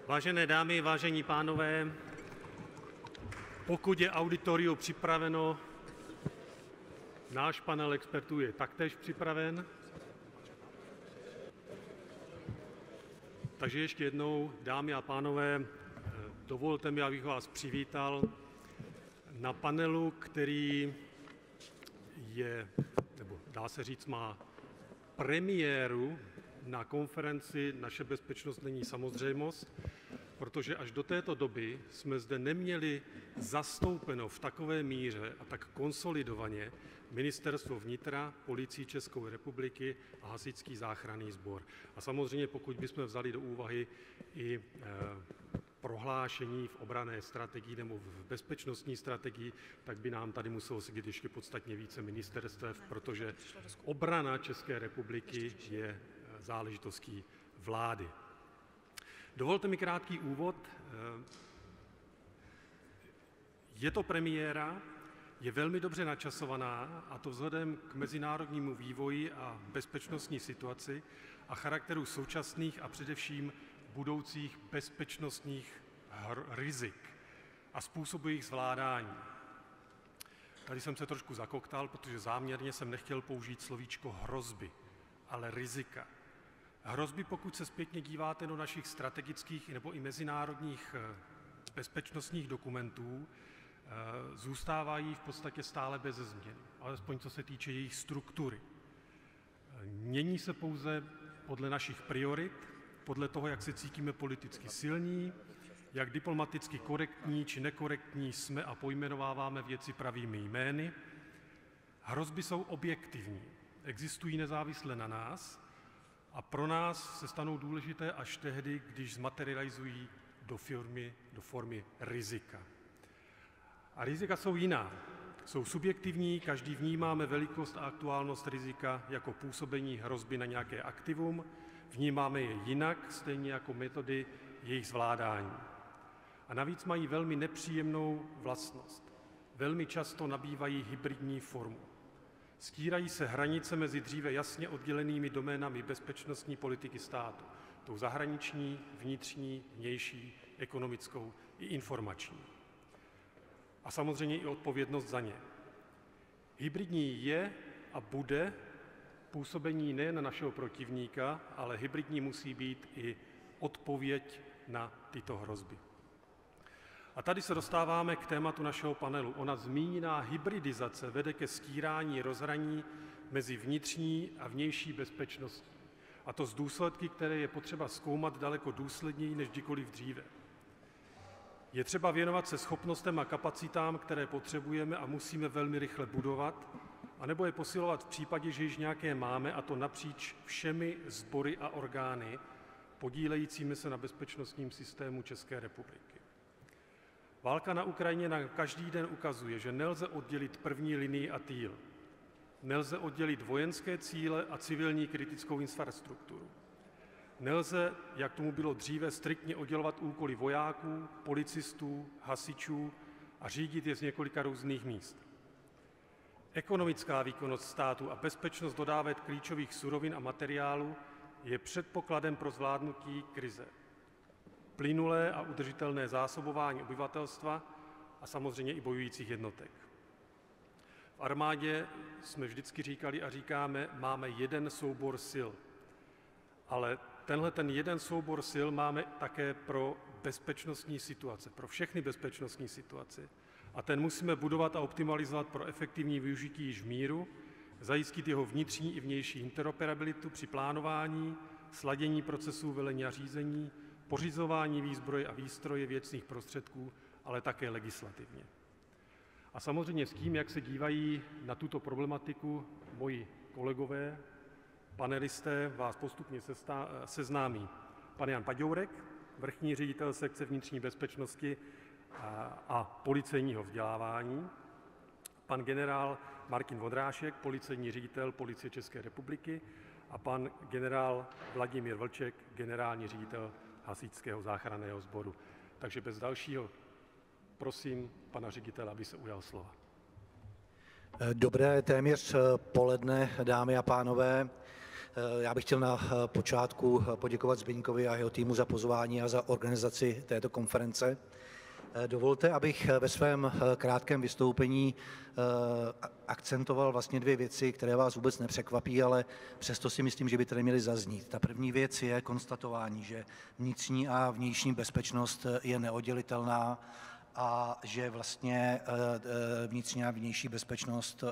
Vážené dámy, vážení pánové, pokud je auditorium připraveno, náš panel expertů je taktéž připraven. Takže ještě jednou, dámy a pánové, dovolte mi, abych vás přivítal na panelu, který je, nebo dá se říct, má premiéru na konferenci Naše bezpečnost není samozřejmost, protože až do této doby jsme zde neměli zastoupeno v takové míře a tak konsolidovaně Ministerstvo vnitra, Policii České republiky a Hasičský záchranný sbor. A samozřejmě pokud bychom vzali do úvahy i prohlášení v obranné strategii nebo v bezpečnostní strategii, tak by nám tady muselo sedět ještě podstatně více ministerstev, protože obrana České republiky je záležitostí vlády. Dovolte mi krátký úvod. Je to premiéra, je velmi dobře načasovaná, a to vzhledem k mezinárodnímu vývoji a bezpečnostní situaci a charakteru současných a především budoucích bezpečnostních rizik a způsobu jejich zvládání. Tady jsem se trošku zakoktal, protože záměrně jsem nechtěl použít slovíčko hrozby, ale rizika. Hrozby, pokud se zpětně díváte do našich strategických nebo i mezinárodních bezpečnostních dokumentů, zůstávají v podstatě stále beze změn, alespoň co se týče jejich struktury. Mění se pouze podle našich priorit, podle toho, jak se cítíme politicky silní, jak diplomaticky korektní či nekorektní jsme a pojmenováváme věci pravými jmény. Hrozby jsou objektivní, existují nezávisle na nás a pro nás se stanou důležité až tehdy, když zmaterializují do formy rizika. A rizika jsou jiná. Jsou subjektivní, každý vnímáme velikost a aktuálnost rizika jako působení hrozby na nějaké aktivum, vnímáme je jinak, stejně jako metody jejich zvládání. A navíc mají velmi nepříjemnou vlastnost. Velmi často nabývají hybridní formu. Stírají se hranice mezi dříve jasně oddělenými doménami bezpečnostní politiky státu, tou zahraniční, vnitřní, vnější, ekonomickou i informační. A samozřejmě i odpovědnost za ně. Hybridní je a bude působení nejen našeho protivníka, ale hybridní musí být i odpověď na tyto hrozby. A tady se dostáváme k tématu našeho panelu. Ona zmíněná hybridizace vede ke stírání rozhraní mezi vnitřní a vnější bezpečností. A to z důsledky, které je potřeba zkoumat daleko důsledněji než kdykoliv dříve. Je třeba věnovat se schopnostem a kapacitám, které potřebujeme a musíme velmi rychle budovat, anebo je posilovat v případě, že již nějaké máme, a to napříč všemi sbory a orgány podílejícími se na bezpečnostním systému České republiky. Válka na Ukrajině nám každý den ukazuje, že nelze oddělit první linii a týl. Nelze oddělit vojenské cíle a civilní kritickou infrastrukturu. Nelze, jak tomu bylo dříve, striktně oddělovat úkoly vojáků, policistů, hasičů a řídit je z několika různých míst. Ekonomická výkonnost státu a bezpečnost dodávek klíčových surovin a materiálů je předpokladem pro zvládnutí krize. Plynulé a udržitelné zásobování obyvatelstva a samozřejmě i bojujících jednotek. V armádě jsme vždycky říkali a říkáme, máme jeden soubor sil, ale tenhle jeden soubor sil máme také pro bezpečnostní situace, pro všechny bezpečnostní situace. A ten musíme budovat a optimalizovat pro efektivní využití již v míru, zajistit jeho vnitřní i vnější interoperabilitu při plánování, sladění procesů velení a řízení, pořizování výzbroje a výstroje věcných prostředků, ale také legislativně. A samozřejmě s tím, jak se dívají na tuto problematiku moji kolegové, panelisté, vás postupně seznámí pan Jan Paďourek, vrchní ředitel sekce vnitřní bezpečnosti a policejního vzdělávání, pan generál Martin Vondrášek, policejní ředitel Policie České republiky a pan generál Vladimír Vlček, generální ředitel Hasičského záchranného sboru. Takže bez dalšího prosím pana ředitele, aby se ujal slova. Dobré téměř poledne, dámy a pánové. Já bych chtěl na počátku poděkovat Zbyňkovi a jeho týmu za pozvání a za organizaci této konference. Dovolte, abych ve svém krátkém vystoupení akcentoval vlastně dvě věci, které vás vůbec nepřekvapí, ale přesto si myslím, že by tady měly zaznít. Ta první věc je konstatování, že vnitřní a vnější bezpečnost je neoddělitelná a že vlastně vnitřní a vnější bezpečnost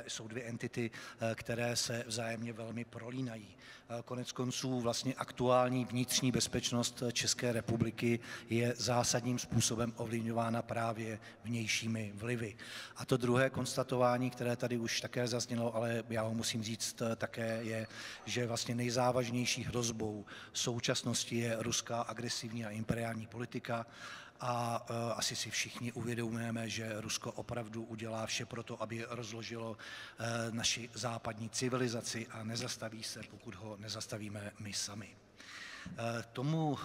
jsou dvě entity, které se vzájemně velmi prolínají. Konec konců vlastně aktuální vnitřní bezpečnost České republiky je zásadním způsobem ovlivňována právě vnějšími vlivy. A to druhé konstatování, které tady už také zaznělo, ale já ho musím říct také, je, že vlastně nejzávažnější hrozbou současnosti je ruská agresivní a imperiální politika. A asi si všichni uvědomujeme, že Rusko opravdu udělá vše pro to, aby rozložilo naši západní civilizaci a nezastaví se, pokud ho nezastavíme my sami. Tomu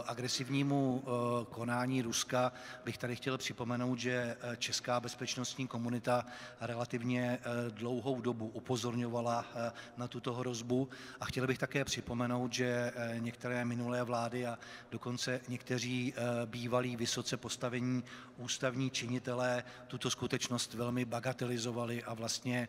agresivnímu konání Ruska bych tady chtěl připomenout, že česká bezpečnostní komunita relativně dlouhou dobu upozorňovala na tuto hrozbu a chtěl bych také připomenout, že některé minulé vlády a dokonce někteří bývalí vysoce postavení ústavní činitelé tuto skutečnost velmi bagatelizovali a vlastně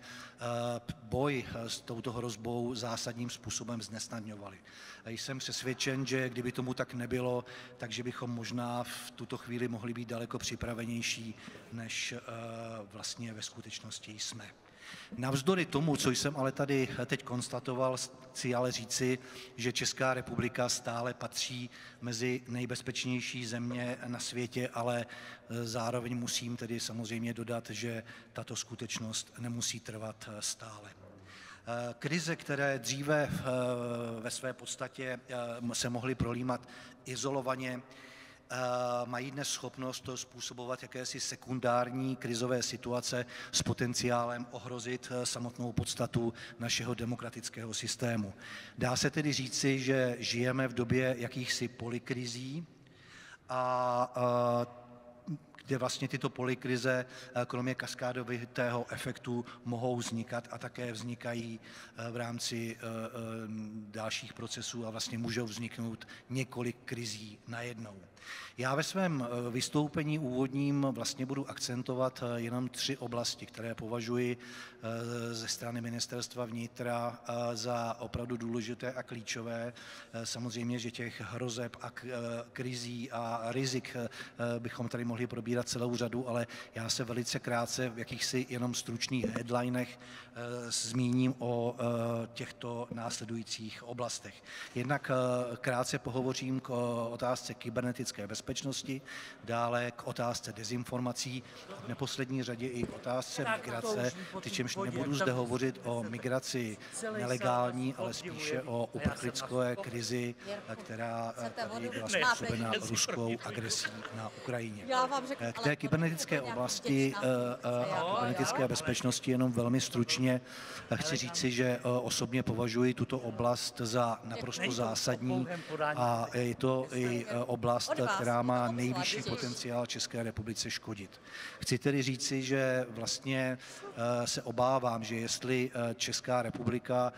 boj s touto hrozbou zásadním způsobem znesnadňovali. Jsem přesvědčen, že kdyby tomu tak nebylo, takže bychom možná v tuto chvíli mohli být daleko připravenější, než vlastně ve skutečnosti jsme. Navzdory tomu, co jsem ale tady teď konstatoval, chci ale říci, že Česká republika stále patří mezi nejbezpečnější země na světě, ale zároveň musím tedy samozřejmě dodat, že tato skutečnost nemusí trvat stále. Krize, které dříve ve své podstatě se mohly prolímat izolovaně, mají dnes schopnost způsobovat jakési sekundární krizové situace s potenciálem ohrozit samotnou podstatu našeho demokratického systému. Dá se tedy říci, že žijeme v době jakýchsi polykrizí a kde vlastně tyto polykrize, kromě kaskádovitého efektu, mohou vznikat a také vznikají v rámci dalších procesů a vlastně můžou vzniknout několik krizí najednou. Já ve svém vystoupení úvodním vlastně budu akcentovat jenom 3 oblasti, které považuji ze strany Ministerstva vnitra za opravdu důležité a klíčové. Samozřejmě, že těch hrozeb a krizí a rizik bychom tady mohli probírat celou řadu, ale já se velice krátce v jakýchsi jenom stručných headlinech zmíním o těchto následujících oblastech. Jednak krátce pohovořím k otázce kybernetické bezpečnosti, dále k otázce dezinformací, v neposlední řadě i k otázce migrace, přičemž nebudu zde hovořit o migraci nelegální, ale spíše o uprchlické krizi, která tady byla způsobena ruskou agresí na Ukrajině. K té kybernetické oblasti a kybernetické bezpečnosti jenom velmi stručně chci říci, že osobně považuji tuto oblast za naprosto zásadní a je to i oblast, která má nejvyšší potenciál České republice škodit. Chci tedy říci, že vlastně se obávám, že jestli Česká republika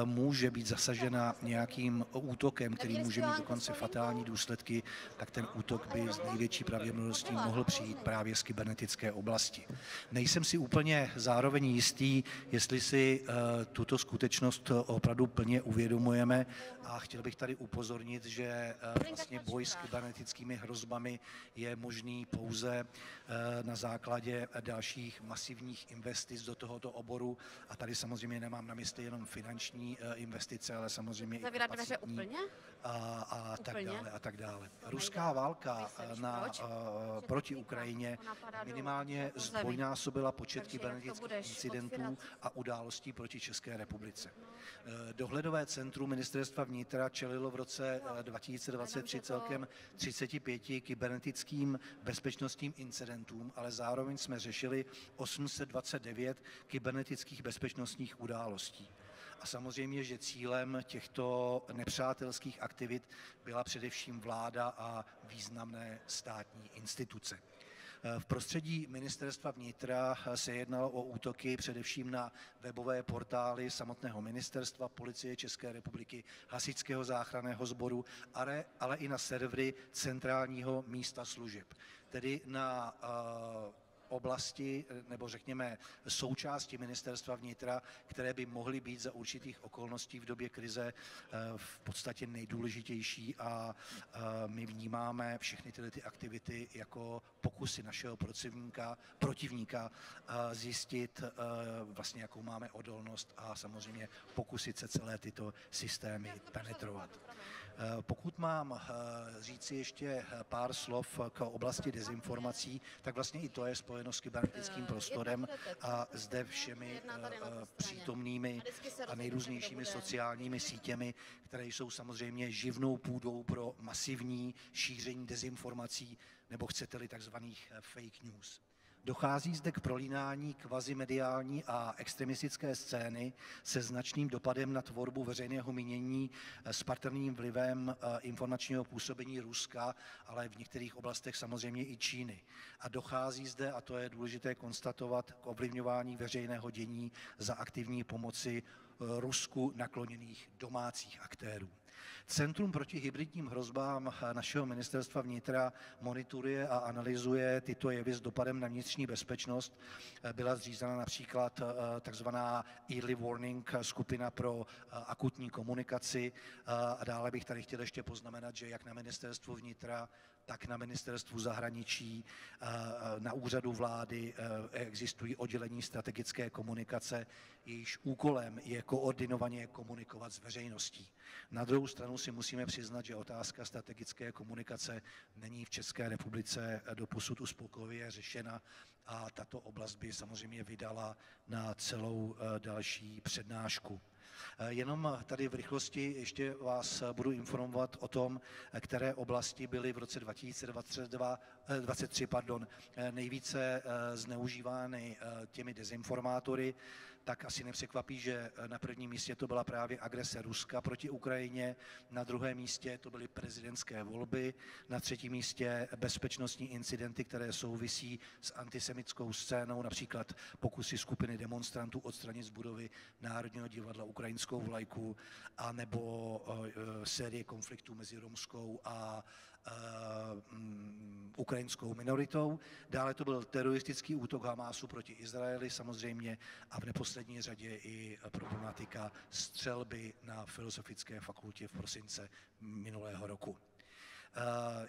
může být zasažena nějakým útokem, který může mít dokonce fatální důsledky, tak ten útok by s největší pravděpodobností mohl přijít právě z kybernetické oblasti. Nejsem si úplně zároveň jistý, jestli si tuto skutečnost opravdu plně uvědomujeme a chtěl bych tady upozornit, že vlastně boj s kybernetickými hrozbami je možný pouze na základě dalších masivních investic do tohoto oboru a tady samozřejmě nemám na mysli jenom finanční investice, ale samozřejmě i kapacitní a tak dále. Ruská válka proti Ukrajině minimálně zdvojnásobila počet kybernetických incidentů a událostí proti České republice. Dohledové centrum Ministerstva vnitra čelilo v roce 2023 celkem 35 kybernetickým bezpečnostním incidentům, ale zároveň jsme řešili 829 kybernetických bezpečnostních událostí. A samozřejmě, že cílem těchto nepřátelských aktivit byla především vláda a významné státní instituce. V prostředí ministerstva vnitra se jednalo o útoky především na webové portály samotného ministerstva, Policie České republiky, Hasičského záchranného sboru, ale i na servery centrálního místa služeb, tedy na oblasti nebo řekněme součásti ministerstva vnitra, které by mohly být za určitých okolností v době krize v podstatě nejdůležitější a my vnímáme všechny tyhle ty aktivity jako pokusy našeho protivníka zjistit vlastně, jakou máme odolnost a samozřejmě pokusit se celé tyto systémy penetrovat. Pokud mám říci ještě pár slov k oblasti dezinformací, tak vlastně i to je spojeno s kybernetickým prostorem a zde všemi přítomnými a nejrůznějšími sociálními sítěmi, které jsou samozřejmě živnou půdou pro masivní šíření dezinformací nebo chcete-li takzvaných fake news. Dochází zde k prolínání kvazimediální a extremistické scény se značným dopadem na tvorbu veřejného mínění s patrným vlivem informačního působení Ruska, ale v některých oblastech samozřejmě i Číny. A dochází zde, a to je důležité konstatovat, k ovlivňování veřejného dění za aktivní pomoci Rusku nakloněných domácích aktérů. Centrum proti hybridním hrozbám našeho ministerstva vnitra monitoruje a analyzuje tyto jevy s dopadem na vnitřní bezpečnost. Byla zřízena například takzvaná Early Warning skupina pro akutní komunikaci. A dále bych tady chtěl ještě poznamenat, že jak na ministerstvu vnitra, tak na ministerstvu zahraničí, na úřadu vlády existují oddělení strategické komunikace, jejíž úkolem je koordinovaně komunikovat s veřejností. Na druhou stranu si musíme přiznat, že otázka strategické komunikace není v České republice doposud uspokojivě řešena a tato oblast by samozřejmě vydala na celou další přednášku. Jenom tady v rychlosti ještě vás budu informovat o tom, které oblasti byly v roce 2023 nejvíce zneužívány těmi dezinformátory. Tak asi nepřekvapí, že na prvním místě to byla právě agrese Ruska proti Ukrajině, na druhém místě to byly prezidentské volby, na třetím místě bezpečnostní incidenty, které souvisí s antisemitskou scénou, například pokusy skupiny demonstrantů odstranit z budovy Národního divadla ukrajinskou vlajku, anebo série konfliktů mezi romskou a ukrajinskou minoritou. Dále to byl teroristický útok Hamásu proti Izraeli samozřejmě a v neposlední řadě i problematika střelby na Filozofické fakultě v prosince minulého roku.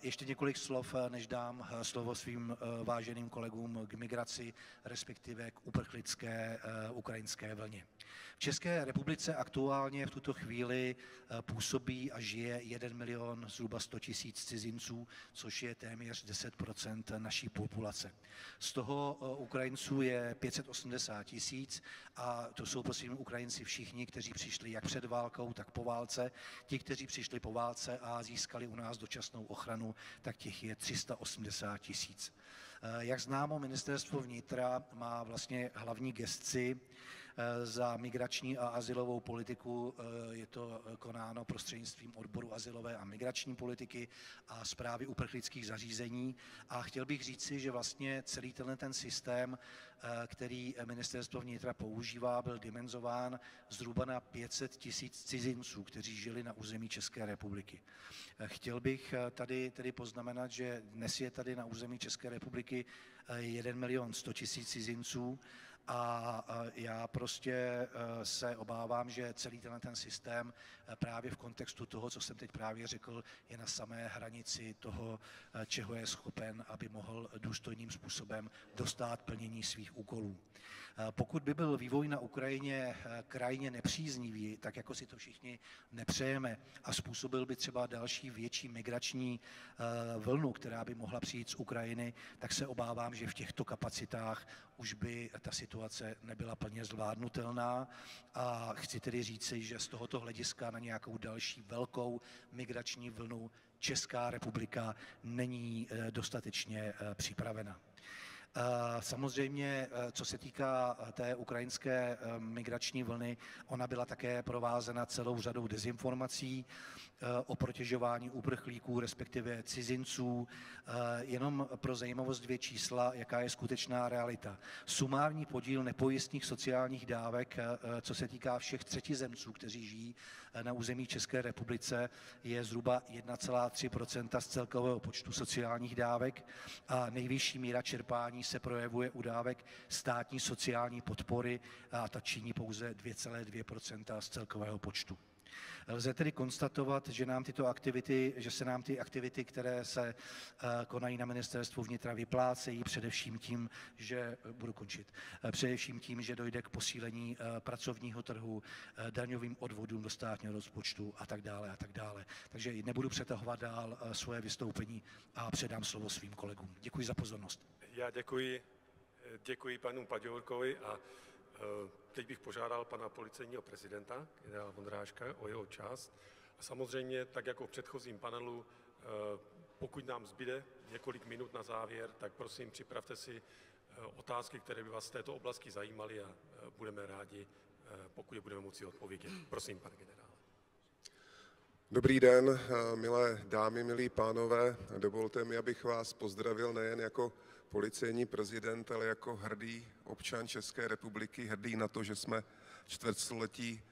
Ještě několik slov, než dám slovo svým váženým kolegům k migraci, respektive k uprchlické ukrajinské vlně. V České republice aktuálně v tuto chvíli působí a žije 1 milion zhruba 100 000 cizinců, což je téměř 10% naší populace. Z toho Ukrajinců je 580 000 a to jsou prosím Ukrajinci všichni, kteří přišli jak před válkou, tak po válce. Ti, kteří přišli po válce a získali u nás dočasnou ochranu, tak těch je 380 000. Jak známo, ministerstvo vnitra má vlastně hlavní gesci za migrační a azylovou politiku. Je to konáno prostřednictvím odboru azylové a migrační politiky a správy uprchlických zařízení. A chtěl bych říci, že vlastně celý ten systém, který ministerstvo vnitra používá, byl dimenzován zhruba na 500 000 cizinců, kteří žili na území České republiky. Chtěl bych tady tedy poznamenat, že dnes je tady na území České republiky 1 milion 100 000 cizinců a já prostě se obávám, že celý ten systém právě v kontextu toho, co jsem teď právě řekl, je na samé hranici toho, čeho je schopen, aby mohl důstojným způsobem dostát plnění svých úkolů. Pokud by byl vývoj na Ukrajině krajně nepříznivý, tak jako si to všichni nepřejeme a způsobil by třeba další větší migrační vlnu, která by mohla přijít z Ukrajiny, tak se obávám, že v těchto kapacitách už by ta situace nebyla plně zvládnutelná a chci tedy říci, že z tohoto hlediska na nějakou další velkou migrační vlnu Česká republika není dostatečně připravena. Samozřejmě, co se týká té ukrajinské migrační vlny, ona byla také provázena celou řadou dezinformací o protěžování uprchlíků, respektive cizinců. Jenom pro zajímavost 2 čísla, jaká je skutečná realita. Sumární podíl nepojistných sociálních dávek, co se týká všech třetizemců, kteří žijí na území České republice, je zhruba 1,3 % z celkového počtu sociálních dávek a nejvyšší míra čerpání se projevuje u dávek státní sociální podpory a ta činí pouze 2,2 % z celkového počtu. Lze tedy konstatovat, že se nám ty aktivity, které se konají na Ministerstvu vnitra, vyplácejí především tím, že dojde k posílení pracovního trhu, daňovým odvodům do státního rozpočtu a tak dále a tak dále. Takže nebudu přetahovat dál svoje vystoupení a předám slovo svým kolegům. Děkuji za pozornost. Já děkuji panu Paďourkovi a teď bych požádal pana policejního prezidenta, generála Vondráška, o jeho čas. A samozřejmě, tak jako v předchozím panelu, pokud nám zbyde několik minut na závěr, tak prosím připravte si otázky, které by vás z této oblasti zajímaly a budeme rádi, pokud je budeme moci odpovědět. Prosím, pane generále. Dobrý den, milé dámy, milí pánové. Dovolte mi, abych vás pozdravil nejen jako policejní prezident, ale jako hrdý občan České republiky, hrdý na to, že jsme čtvrtstoletí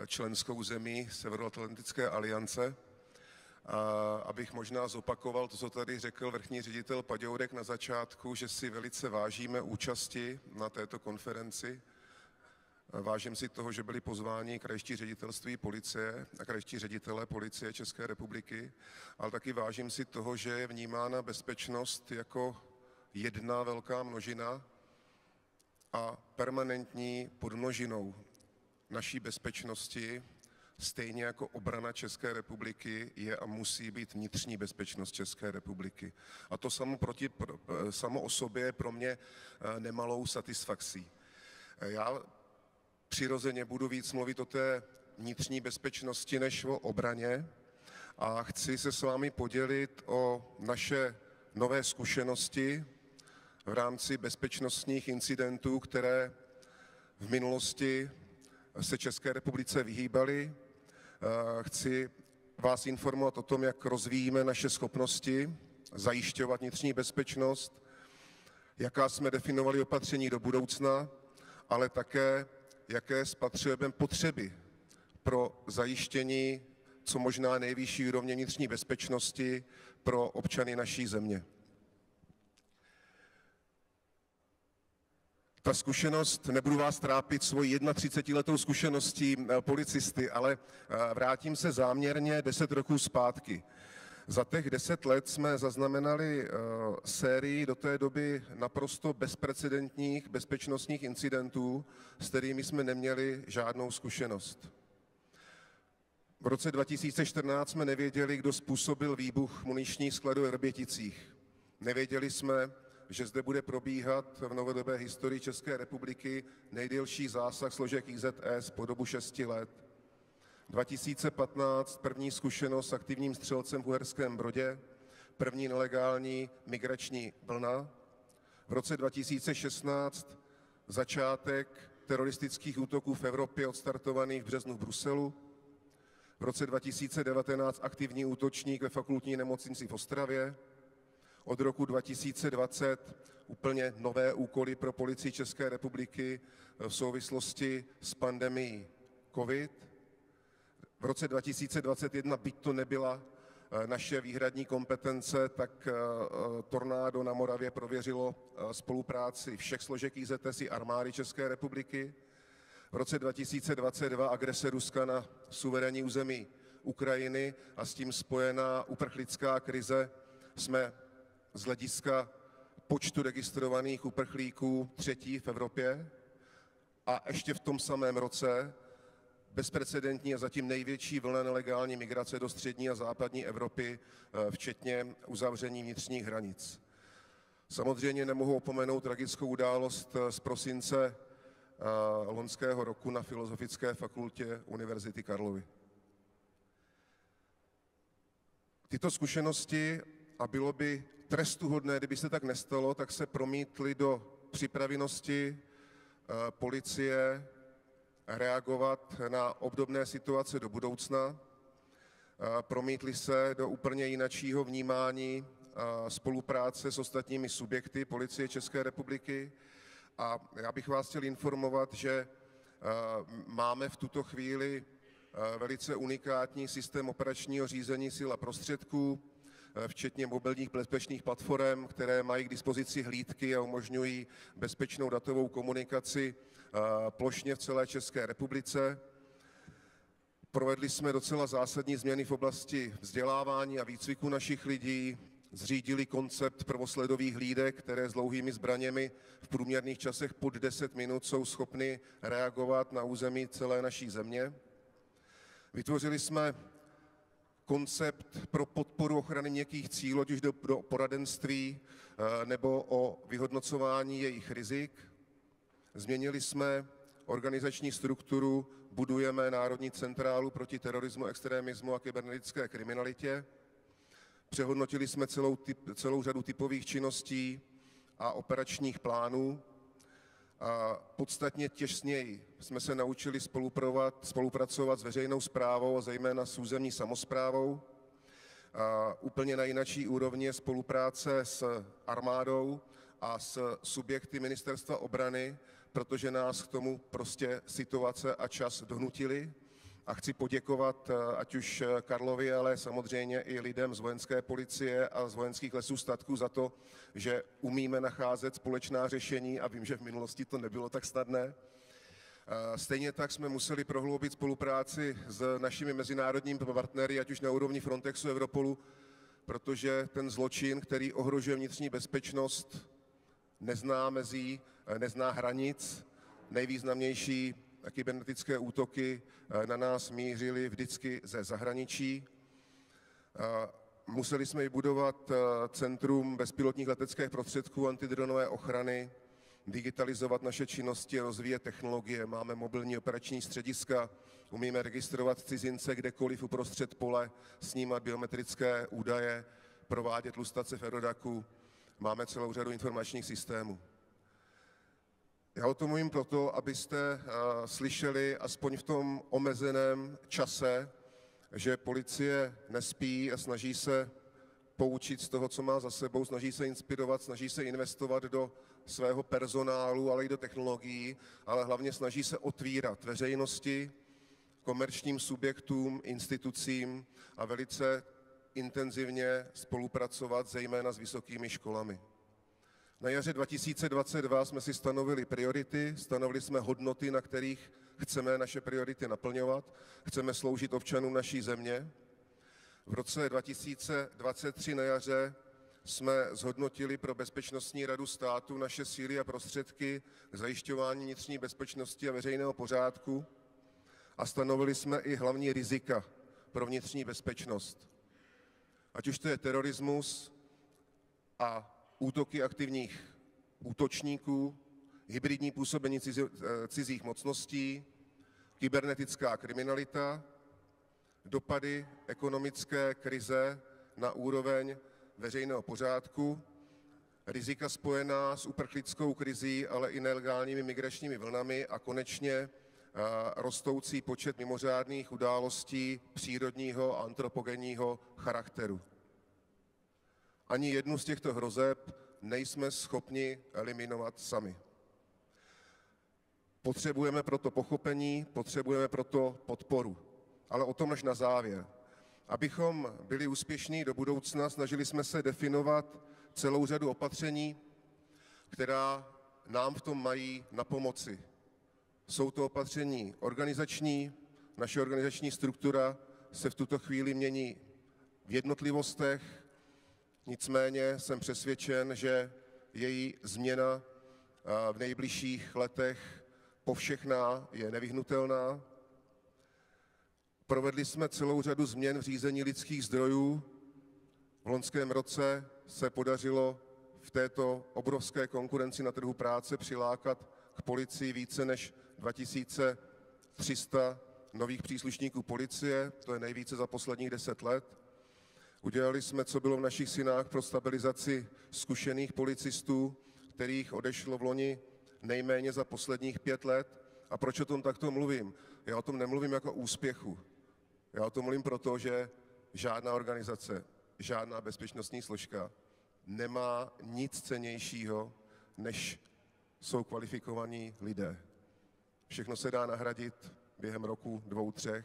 členskou zemí Severoatlantické aliance. Abych možná zopakoval to, co tady řekl vrchní ředitel Paďourek na začátku, že si velice vážíme účasti na této konferenci. Vážím si toho, že byli pozváni krajští ředitelství policie a krajští ředitelé policie České republiky, ale taky vážím si toho, že je vnímána bezpečnost jako jedna velká množina a permanentní podmnožinou naší bezpečnosti, stejně jako obrana České republiky je a musí být vnitřní bezpečnost České republiky. A to samo o sobě je pro mě nemalou satisfakcí. Já přirozeně budu víc mluvit o té vnitřní bezpečnosti než o obraně a chci se s vámi podělit o naše nové zkušenosti v rámci bezpečnostních incidentů, které v minulosti se České republice vyhýbaly. Chci vás informovat o tom, jak rozvíjíme naše schopnosti zajišťovat vnitřní bezpečnost, jaká jsme definovali opatření do budoucna, ale také jaké spatřujeme potřeby pro zajištění co možná nejvyšší úrovně vnitřní bezpečnosti pro občany naší země. Ta zkušenost, nebudu vás trápit svojí 31letou zkušeností policisty, ale vrátím se záměrně 10 roků zpátky. Za těch 10 let jsme zaznamenali sérii do té doby naprosto bezprecedentních bezpečnostních incidentů, s kterými jsme neměli žádnou zkušenost. V roce 2014 jsme nevěděli, kdo způsobil výbuch muničních skladů v Vrběticích. Nevěděli jsme, že zde bude probíhat v novodobé historii České republiky nejdelší zásah složek IZS po dobu 6 let. 2015 první zkušenost s aktivním střelcem v Uherském Brodě, první nelegální migrační vlna. V roce 2016 začátek teroristických útoků v Evropě odstartovaných v březnu v Bruselu. V roce 2019 aktivní útočník ve fakultní nemocnici v Ostravě. Od roku 2020 úplně nové úkoly pro Policii České republiky v souvislosti s pandemií COVID. V roce 2021, byť to nebyla naše výhradní kompetence, tak tornádo na Moravě prověřilo spolupráci všech složek IZS i armády České republiky. V roce 2022 agrese Ruska na suverénní území Ukrajiny a s tím spojená uprchlická krize jsme z hlediska počtu registrovaných uprchlíků 3. v Evropě a ještě v tom samém roce bezprecedentní a zatím největší vlna nelegální migrace do střední a západní Evropy, včetně uzavření vnitřních hranic. Samozřejmě nemohu opomenout tragickou událost z prosince loňského roku na Filozofické fakultě Univerzity Karlovy. Tyto zkušenosti, a bylo by trestuhodné, kdyby se tak nestalo, tak se promítly do připravenosti policie reagovat na obdobné situace do budoucna. Promítly se do úplně jinačího vnímání spolupráce s ostatními subjekty Policie České republiky. A já bych vás chtěl informovat, že máme v tuto chvíli velice unikátní systém operačního řízení sil a prostředků, včetně mobilních bezpečných platform, které mají k dispozici hlídky a umožňují bezpečnou datovou komunikaci plošně v celé České republice. Provedli jsme docela zásadní změny v oblasti vzdělávání a výcviku našich lidí, zřídili koncept prvosledových hlídek, které s dlouhými zbraněmi v průměrných časech pod 10 minut jsou schopny reagovat na území celé naší země. Vytvořili jsme koncept pro podporu ochrany měkkých cílů, ať už do poradenství nebo o vyhodnocování jejich rizik. Změnili jsme organizační strukturu, budujeme Národní centrálu proti terorismu, extremismu a kybernetické kriminalitě. Přehodnotili jsme celou řadu typových činností a operačních plánů. A podstatně těsněji jsme se naučili spolupracovat s veřejnou správou a zejména s územní samosprávou. A úplně na jinačí úrovni je spolupráce s armádou a s subjekty Ministerstva obrany, protože nás k tomu prostě situace a čas donutili. A chci poděkovat ať už Karlovi, ale samozřejmě i lidem z vojenské policie a z vojenských lesů statků za to, že umíme nacházet společná řešení a vím, že v minulosti to nebylo tak snadné. Stejně tak jsme museli prohloubit spolupráci s našimi mezinárodními partnery, ať už na úrovni Frontexu, Europolu, protože ten zločin, který ohrožuje vnitřní bezpečnost, nezná mezí, nezná hranic. Nejvýznamnější kybernetické útoky na nás mířily vždycky ze zahraničí. Museli jsme vybudovat Centrum bezpilotních leteckých prostředků antidronové ochrany, digitalizovat naše činnosti, rozvíjet technologie. Máme mobilní operační střediska, umíme registrovat cizince kdekoliv uprostřed pole, snímat biometrické údaje, provádět lustrace v Eurodacu. Máme celou řadu informačních systémů. Já o tom mluvím proto, abyste slyšeli aspoň v tom omezeném čase, že policie nespí a snaží se poučit z toho, co má za sebou, snaží se inspirovat, snaží se investovat do svého personálu, ale i do technologií, ale hlavně snaží se otvírat veřejnosti, komerčním subjektům, institucím a velice intenzivně spolupracovat zejména s vysokými školami. Na jaře 2022 jsme si stanovili priority, stanovili jsme hodnoty, na kterých chceme naše priority naplňovat, chceme sloužit občanům naší země. V roce 2023 na jaře jsme zhodnotili pro Bezpečnostní radu státu naše síly a prostředky k zajišťování vnitřní bezpečnosti a veřejného pořádku a stanovili jsme i hlavní rizika pro vnitřní bezpečnost. Ať už to je terorismus a útoky aktivních útočníků, hybridní působení cizích mocností, kybernetická kriminalita, dopady ekonomické krize na úroveň veřejného pořádku, rizika spojená s uprchlickou krizí, ale i nelegálními migračními vlnami a konečně rostoucí počet mimořádných událostí přírodního a antropogenního charakteru. Ani jednu z těchto hrozeb nejsme schopni eliminovat sami. Potřebujeme proto pochopení, potřebujeme proto podporu. Ale o tom až na závěr. Abychom byli úspěšní do budoucna, snažili jsme se definovat celou řadu opatření, která nám v tom mají napomoci. Jsou to opatření organizační, naše organizační struktura se v tuto chvíli mění v jednotlivostech, nicméně jsem přesvědčen, že její změna v nejbližších letech povšechná je nevyhnutelná. Provedli jsme celou řadu změn v řízení lidských zdrojů. V loňském roce se podařilo v této obrovské konkurenci na trhu práce přilákat k policii více než 2300 nových příslušníků policie, to je nejvíce za posledních 10 let. Udělali jsme, co bylo v našich silách pro stabilizaci zkušených policistů, kterých odešlo v loni nejméně za posledních 5 let. A proč o tom takto mluvím? Já o tom nemluvím jako o úspěchu. Já o tom mluvím proto, že žádná organizace, žádná bezpečnostní složka nemá nic cennějšího, než jsou kvalifikovaní lidé. Všechno se dá nahradit během roku, 2, 3,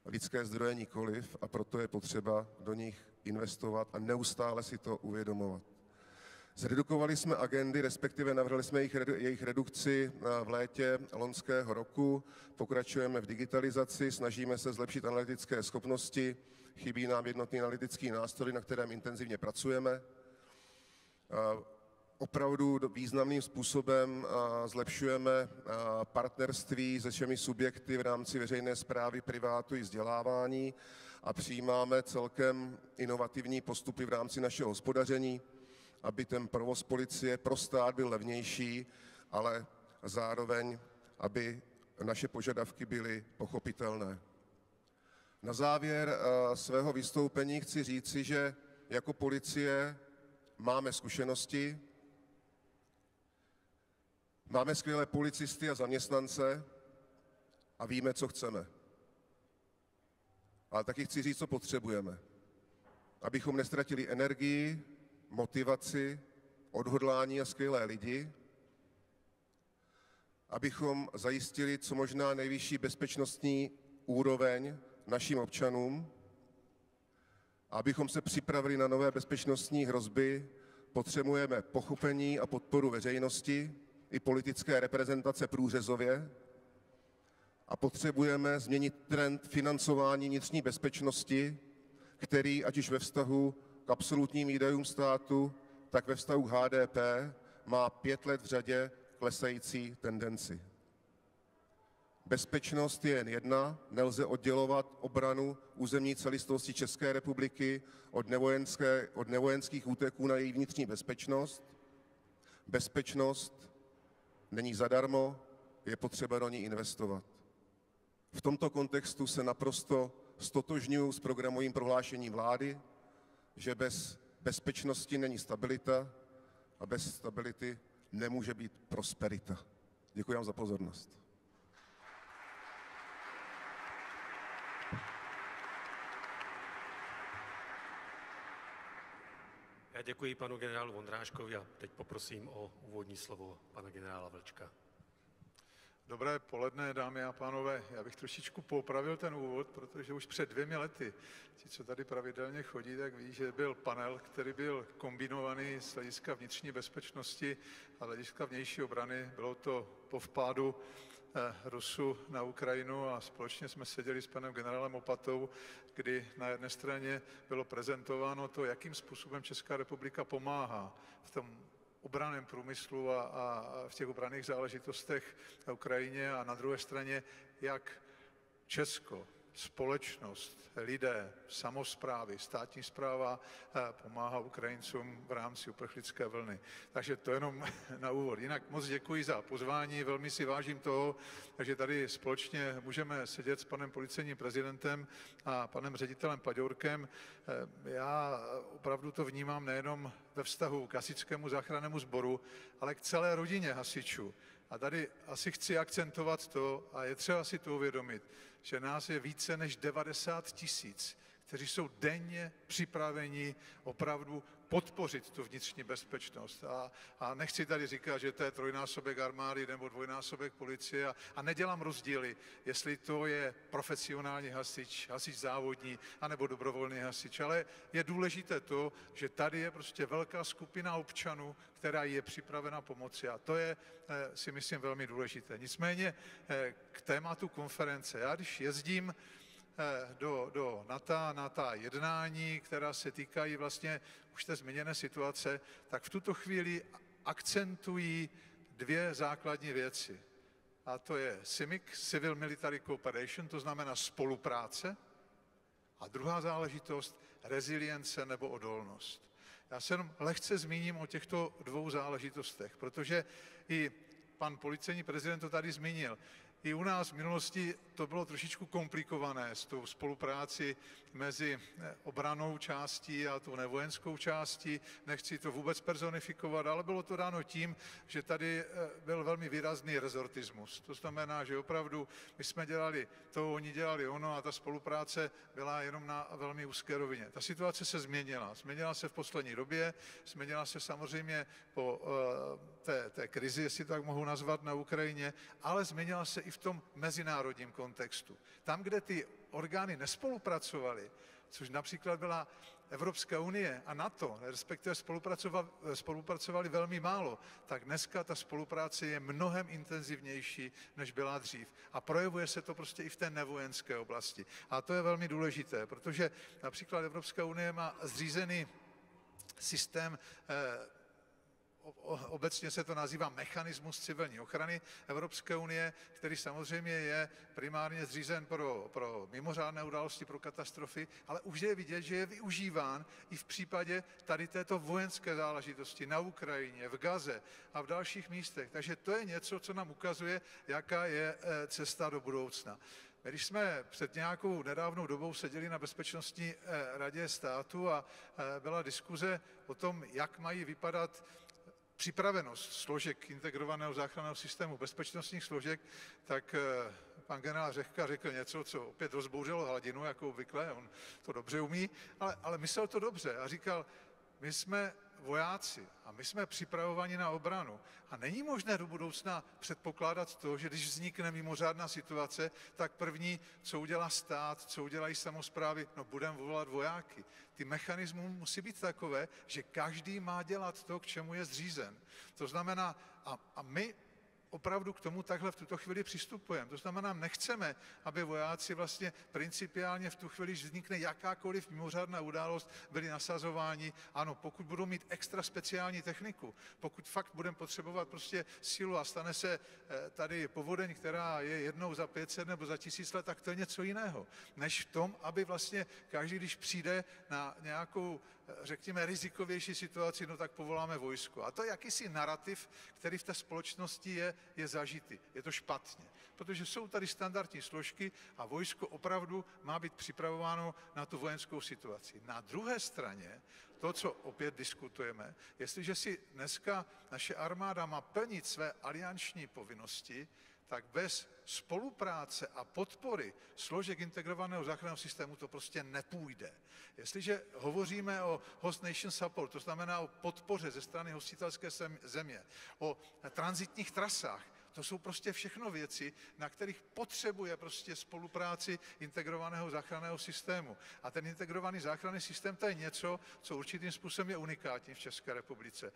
lidské zdroje nikoliv, a proto je potřeba do nich investovat a neustále si to uvědomovat. Zredukovali jsme agendy, respektive navrhli jsme jejich redukci v létě loňského roku. Pokračujeme v digitalizaci, snažíme se zlepšit analytické schopnosti, chybí nám jednotný analytický nástroj, na kterém intenzivně pracujeme. Opravdu významným způsobem zlepšujeme partnerství se všemi subjekty v rámci veřejné správy, privátu i vzdělávání a přijímáme celkem inovativní postupy v rámci našeho hospodaření, aby ten provoz policie pro stát byl levnější, ale zároveň, aby naše požadavky byly pochopitelné. Na závěr svého vystoupení chci říci, že jako policie máme zkušenosti, máme skvělé policisty a zaměstnance a víme, co chceme. Ale taky chci říct, co potřebujeme. Abychom nestratili energii, motivaci, odhodlání a skvělé lidi, abychom zajistili co možná nejvyšší bezpečnostní úroveň našim občanům, a abychom se připravili na nové bezpečnostní hrozby, potřebujeme pochopení a podporu veřejnosti i politické reprezentace průřezově a potřebujeme změnit trend financování vnitřní bezpečnosti, který ať už ve vztahu k absolutním výdajům státu, tak ve vztahu k HDP má 5 let v řadě klesající tendenci. Bezpečnost je jen jedna, nelze oddělovat obranu územní celistvosti České republiky od nevojenských útoků na její vnitřní bezpečnost. Bezpečnost není zadarmo, je potřeba do ní investovat. V tomto kontextu se naprosto ztotožňuji s programovým prohlášením vlády, že bez bezpečnosti není stabilita a bez stability nemůže být prosperita. Děkuji vám za pozornost. Já děkuji panu generálu Vondráškovi a teď poprosím o úvodní slovo pana generála Vlčka. Dobré poledne, dámy a pánové. Já bych trošičku popravil ten úvod, protože už před 2 lety, ti, co tady pravidelně chodí, tak ví, že byl panel, který byl kombinovaný z hlediska vnitřní bezpečnosti a hlediska vnější obrany. Bylo to po vpádu Rusů na Ukrajinu a společně jsme seděli s panem generálem Opatou, kdy na jedné straně bylo prezentováno to, jakým způsobem Česká republika pomáhá v tom obranném průmyslu a v těch obranných záležitostech na Ukrajině, a na druhé straně, jak Česko, společnost, lidé, samosprávy, státní správa pomáhá Ukrajincům v rámci uprchlické vlny. Takže to jenom na úvod. Jinak moc děkuji za pozvání, velmi si vážím toho, že tady společně můžeme sedět s panem policejním prezidentem a panem ředitelem Paďourkem. Já opravdu to vnímám nejenom ve vztahu k hasičskému záchrannému sboru, ale k celé rodině hasičů. A tady asi chci akcentovat to, a je třeba si to uvědomit, že nás je více než 90 000, kteří jsou denně připraveni opravdu podpořit tu vnitřní bezpečnost. A nechci tady říkat, že to je 3násobek armády nebo 2násobek policie a nedělám rozdíly, jestli to je profesionální hasič, hasič závodní, anebo dobrovolný hasič, ale je důležité to, že tady je prostě velká skupina občanů, která je připravena pomoci, a to je, si myslím, velmi důležité. Nicméně k tématu konference. Já když jezdím na ta jednání, která se týkají vlastně už té změněné situace, tak v tuto chvíli akcentují 2 základní věci. A to je CIMIC, Civil Military Cooperation, to znamená spolupráce, a druhá záležitost rezilience nebo odolnost. Já se jenom lehce zmíním o těchto 2 záležitostech, protože i pan policejní prezident to tady zmínil. I u nás v minulosti to bylo trošičku komplikované s tou spolupráci mezi obranou částí a tou nevojenskou částí. Nechci to vůbec personifikovat, ale bylo to dáno tím, že tady byl velmi výrazný rezortismus. To znamená, že opravdu my jsme dělali to, oni dělali ono a ta spolupráce byla jenom na velmi úzké rovině. Ta situace se změnila. Změnila se v poslední době, změnila se samozřejmě po té krizi, jestli to tak mohu nazvat, na Ukrajině, ale změnila se i v tom mezinárodním kontextu. Tam, kde ty orgány nespolupracovaly, což například byla Evropská unie a NATO, respektive spolupracovali velmi málo, tak dneska ta spolupráce je mnohem intenzivnější, než byla dřív. A projevuje se to prostě i v té nevojenské oblasti. A to je velmi důležité, protože například Evropská unie má zřízený systém, obecně se to nazývá mechanismus civilní ochrany Evropské unie, který samozřejmě je primárně zřízen pro mimořádné události, pro katastrofy, ale už je vidět, že je využíván i v případě tady této vojenské záležitosti na Ukrajině, v Gaze a v dalších místech. Takže to je něco, co nám ukazuje, jaká je cesta do budoucna. Když jsme před nějakou nedávnou dobou seděli na Bezpečnostní radě státu a byla diskuze o tom, jak mají vypadat připravenost složek integrovaného záchranného systému, bezpečnostních složek, tak pan generál Řehka řekl něco, co opět rozbouřilo hladinu, jako obvykle, on to dobře umí, ale myslel to dobře a říkal, my jsme vojáci a my jsme připravovaní na obranu a není možné do budoucna předpokládat to, že když vznikne mimořádná situace, tak první, co udělá stát, co udělají samosprávy, no budeme volat vojáky. Ty mechanismy musí být takové, že každý má dělat to, k čemu je zřízen. To znamená, a my opravdu k tomu takhle v tuto chvíli přistupujeme. To znamená, nechceme, aby vojáci vlastně principiálně v tu chvíli, když vznikne jakákoliv mimořádná událost, byli nasazováni. Ano, pokud budou mít extra speciální techniku, pokud fakt budeme potřebovat prostě sílu a stane se tady povodeň, která je jednou za 500 nebo za 1000 let, tak to je něco jiného, než v tom, aby vlastně každý, když přijde na nějakou, řekněme, rizikovější situaci, no tak povoláme vojsko. A to je jakýsi narrativ, který v té společnosti je zažitý. Je to špatně, protože jsou tady standardní složky a vojsko opravdu má být připravováno na tu vojenskou situaci. Na druhé straně, to, co opět diskutujeme, jestliže si dneska naše armáda má plnit své alianční povinnosti, tak bez spolupráce a podpory složek integrovaného záchranného systému to prostě nepůjde. Jestliže hovoříme o Host Nation Support, to znamená o podpoře ze strany hostitelské země, o tranzitních trasách, to jsou prostě všechno věci, na kterých potřebuje prostě spolupráci integrovaného záchranného systému. A ten integrovaný záchranný systém, to je něco, co určitým způsobem je unikátní v České republice.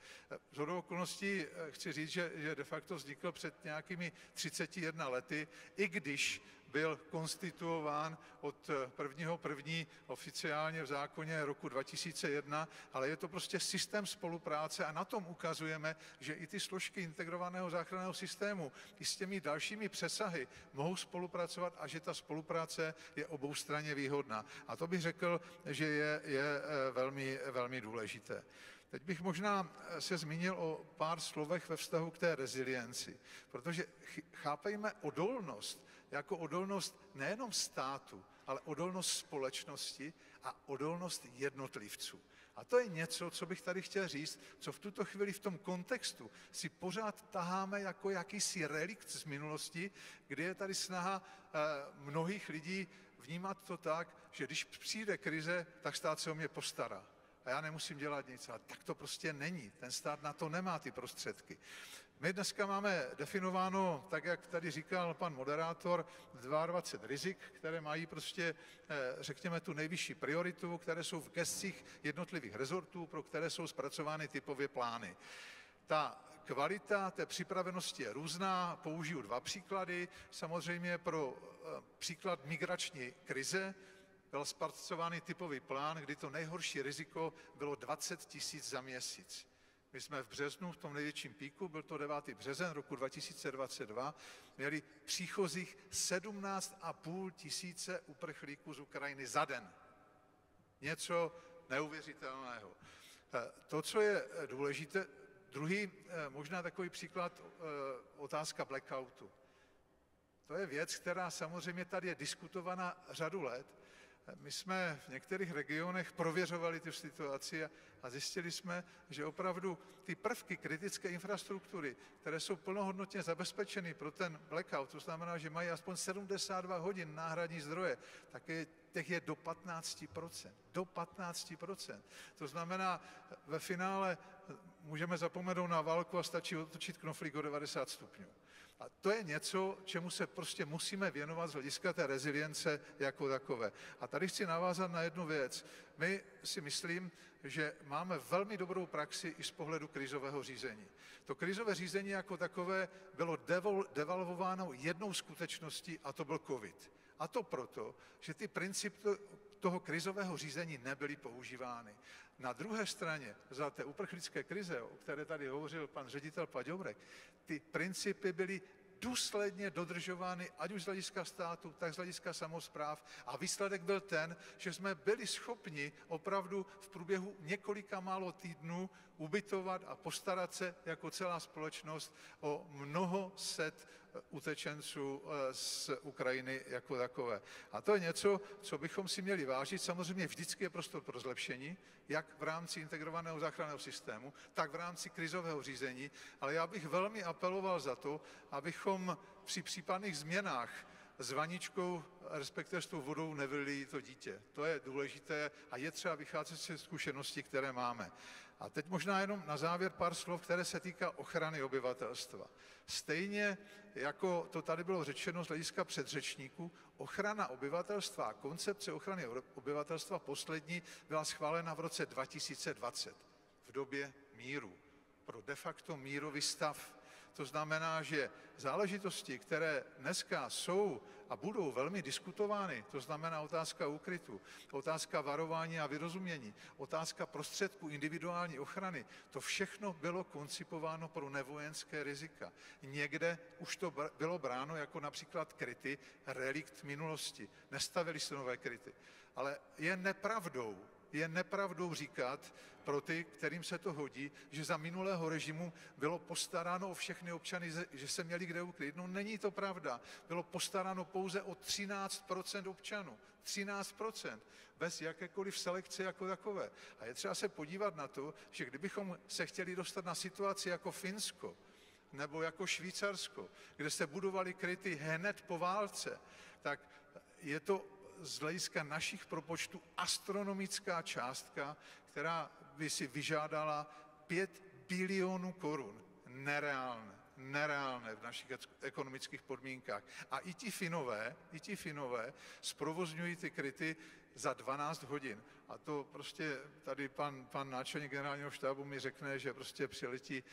Shodou okolností chci říct, že de facto vznikl před nějakými 31 lety, i když byl konstituován od 1.1. oficiálně v zákoně roku 2001, ale je to prostě systém spolupráce a na tom ukazujeme, že i ty složky integrovaného záchranného systému i s těmi dalšími přesahy mohou spolupracovat a že ta spolupráce je oboustranně výhodná. A to bych řekl, že je velmi, velmi důležité. Teď bych možná se zmínil o pár slovech ve vztahu k té rezilienci, protože chápejme odolnost jako odolnost nejenom státu, ale odolnost společnosti a odolnost jednotlivců. A to je něco, co bych tady chtěl říct, co v tuto chvíli v tom kontextu si pořád taháme jako jakýsi relikt z minulosti, kdy je tady snaha mnohých lidí vnímat to tak, že když přijde krize, tak stát se o mě postará. A já nemusím dělat nic, ale tak to prostě není. Ten stát na to nemá ty prostředky. My dneska máme definováno, tak jak tady říkal pan moderátor, 22 rizik, které mají prostě, řekněme, tu nejvyšší prioritu, které jsou v gescích jednotlivých rezortů, pro které jsou zpracovány typově plány. Ta kvalita té připravenosti je různá, použiju 2 příklady. Samozřejmě pro příklad migrační krize byl zpracovaný typový plán, kdy to nejhorší riziko bylo 20 000 za měsíc. My jsme v březnu, v tom největším píku, byl to 9. březen roku 2022, měli příchozích 17 500 uprchlíků z Ukrajiny za den. Něco neuvěřitelného. To, co je důležité, druhý možná takový příklad, otázka blackoutu. to je věc, která samozřejmě tady je diskutovaná řadu let. My jsme v některých regionech prověřovali tu situaci a zjistili jsme, že opravdu ty prvky kritické infrastruktury, které jsou plnohodnotně zabezpečeny pro ten blackout, to znamená, že mají aspoň 72 hodin náhradní zdroje, tak těch je do 15%. Do 15%. To znamená, ve finále můžeme zapomenout na válku a stačí otočit knoflík o 90 stupňů. A to je něco, čemu se prostě musíme věnovat z hlediska té rezilience jako takové. A tady chci navázat na jednu věc. My si myslím, že máme velmi dobrou praxi i z pohledu krizového řízení. To krizové řízení jako takové bylo devalvováno jednou skutečností a to byl covid. A to proto, že ty principy toho krizového řízení nebyly používány. Na druhé straně, za té uprchlické krize, o které tady hovořil pan ředitel Paďourek, ty principy byly důsledně dodržovány, ať už z hlediska státu, tak z hlediska samospráv. A výsledek byl ten, že jsme byli schopni opravdu v průběhu několika málo týdnů ubytovat a postarat se jako celá společnost o mnoho set utečenců z Ukrajiny jako takové. A to je něco, co bychom si měli vážit. Samozřejmě vždycky je prostor pro zlepšení, jak v rámci integrovaného záchranného systému, tak v rámci krizového řízení, ale já bych velmi apeloval za to, abychom při případných změnách s vaničkou, respektive s tou vodou nevylili to dítě. To je důležité a je třeba vycházet ze zkušeností, které máme. A teď možná jenom na závěr pár slov, které se týká ochrany obyvatelstva. Stejně jako to tady bylo řečeno z hlediska předřečníků, ochrana obyvatelstva a koncepce ochrany obyvatelstva poslední byla schválena v roce 2020 v době míru pro de facto mírový stav. To znamená, že záležitosti, které dneska jsou a budou velmi diskutovány, to znamená otázka úkrytu, otázka varování a vyrozumění, otázka prostředků individuální ochrany, to všechno bylo koncipováno pro nevojenské rizika. Někde už to bylo bráno jako například kryty, relikt minulosti. Nestavili se nové kryty. Ale je nepravdou říkat pro ty, kterým se to hodí, že za minulého režimu bylo postaráno o všechny občany, že se měli kde ukryt. No není to pravda. Bylo postaráno pouze o 13% občanů. 13%. Bez jakékoliv selekce jako takové. A je třeba se podívat na to, že kdybychom se chtěli dostat na situaci jako Finsko, nebo jako Švýcarsko, kde se budovaly kryty hned po válce, tak je to z hlediska našich propočtů astronomická částka, která by si vyžádala 5 bilionů korun. Nereálné v našich ekonomických podmínkách. A i ti Finové zprovozňují ty kryty za 12 hodin. A to prostě tady pan náčelník generálního štábu mi řekne, že prostě přiletí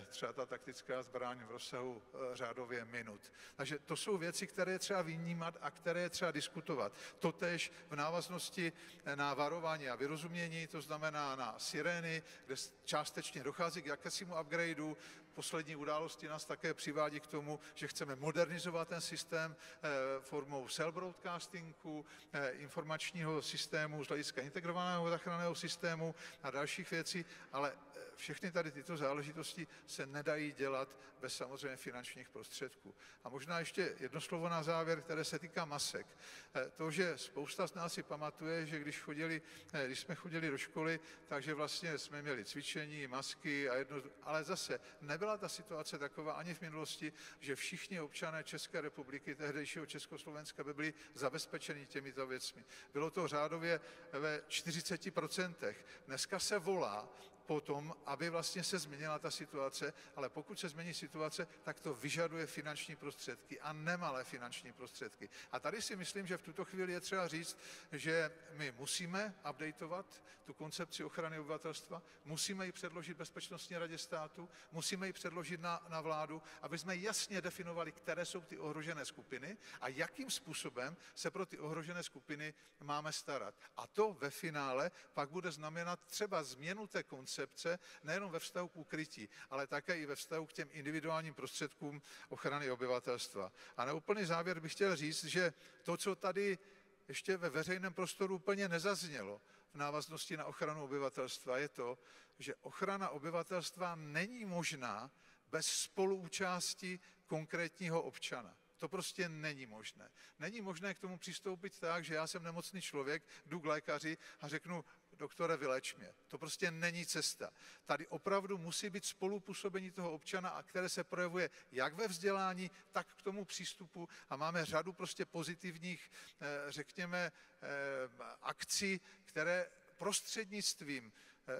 třeba ta taktická zbraň v rozsahu řádově minut. Takže to jsou věci, které je třeba vnímat a které je třeba diskutovat. Totéž v návaznosti na varování a vyrozumění, to znamená na sirény, kde částečně dochází k jakésimu upgradeu. Poslední události nás také přivádí k tomu, že chceme modernizovat ten systém formou cell broadcastingu, informačního systému z hlediska integrovaného záchranného systému a dalších věcí, ale všechny tady tyto záležitosti se nedají dělat bez samozřejmě finančních prostředků. A možná ještě jedno slovo na závěr, které se týká masek. To, že spousta z nás si pamatuje, že když jsme chodili do školy, takže vlastně jsme měli cvičení, masky ale zase nebyla ta situace taková ani v minulosti, že všichni občané České republiky, tehdejšího Československa, by byli zabezpečeni těmito věcmi. Bylo to řádově ve 40%. Dneska se volá potom, aby vlastně se změnila ta situace, ale pokud se změní situace, tak to vyžaduje finanční prostředky a nemalé finanční prostředky. A tady si myslím, že v tuto chvíli je třeba říct, že my musíme updateovat tu koncepci ochrany obyvatelstva, musíme ji předložit Bezpečnostní radě státu, musíme ji předložit na vládu, aby jsme jasně definovali, které jsou ty ohrožené skupiny a jakým způsobem se pro ty ohrožené skupiny máme starat. A to ve finále pak bude znamenat třeba změnu té koncepce nejenom ve vztahu k ukrytí, ale také i ve vztahu k těm individuálním prostředkům ochrany obyvatelstva. A na úplný závěr bych chtěl říct, že to, co tady ještě ve veřejném prostoru úplně nezaznělo v návaznosti na ochranu obyvatelstva, je to, že ochrana obyvatelstva není možná bez spoluúčasti konkrétního občana. To prostě není možné. Není možné k tomu přistoupit tak, že já jsem nemocný člověk, jdu k lékaři a řeknu, doktore, vyléč mě. To prostě není cesta. Tady opravdu musí být spolupůsobení toho občana, a které se projevuje jak ve vzdělání, tak k tomu přístupu a máme řadu prostě pozitivních, řekněme, akcí, které prostřednictvím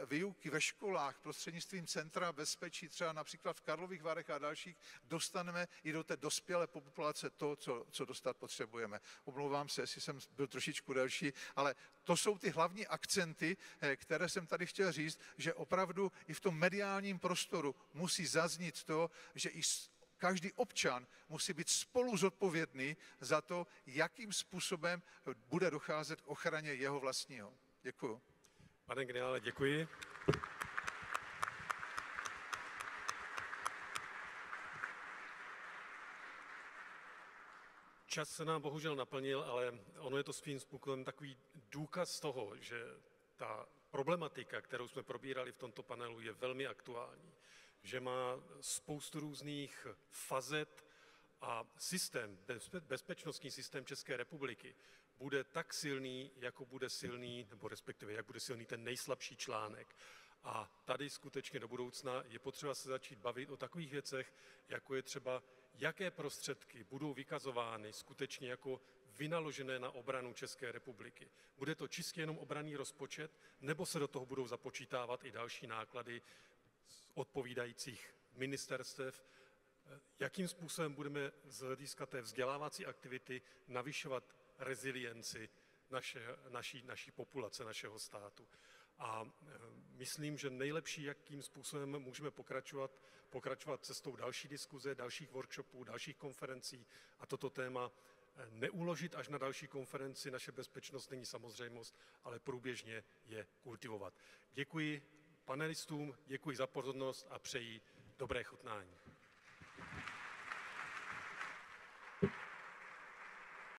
výuky ve školách, prostřednictvím Centra bezpečí, třeba například v Karlových Varech a dalších, dostaneme i do té dospělé populace to, co dostat potřebujeme. Omlouvám se, jestli jsem byl trošičku delší, ale to jsou ty hlavní akcenty, které jsem tady chtěl říct, že opravdu i v tom mediálním prostoru musí zaznít to, že i každý občan musí být spolu zodpovědný za to, jakým způsobem bude docházet k ochraně jeho vlastního. Děkuju. Pane generále, děkuji. Čas se nám bohužel naplnil, ale ono je to svým způsobem takový důkaz toho, že ta problematika, kterou jsme probírali v tomto panelu, je velmi aktuální, že má spoustu různých fazet a systém, bezpečnostní systém České republiky bude tak silný, jako bude silný, nebo respektive jak bude silný ten nejslabší článek. A tady skutečně do budoucna je potřeba se začít bavit o takových věcech, jako je třeba, jaké prostředky budou vykazovány skutečně jako vynaložené na obranu České republiky. Bude to čistě jenom obranný rozpočet, nebo se do toho budou započítávat i další náklady z odpovídajících ministerstev, jakým způsobem budeme z hlediska té vzdělávací aktivity navyšovat rezilienci naší populace, našeho státu. A myslím, že nejlepší, jakým způsobem můžeme pokračovat cestou další diskuze, dalších workshopů, dalších konferencí a toto téma neuložit až na další konferenci. Naše bezpečnost není samozřejmost, ale průběžně je kultivovat. Děkuji panelistům, děkuji za pozornost a přeji dobré chutnání.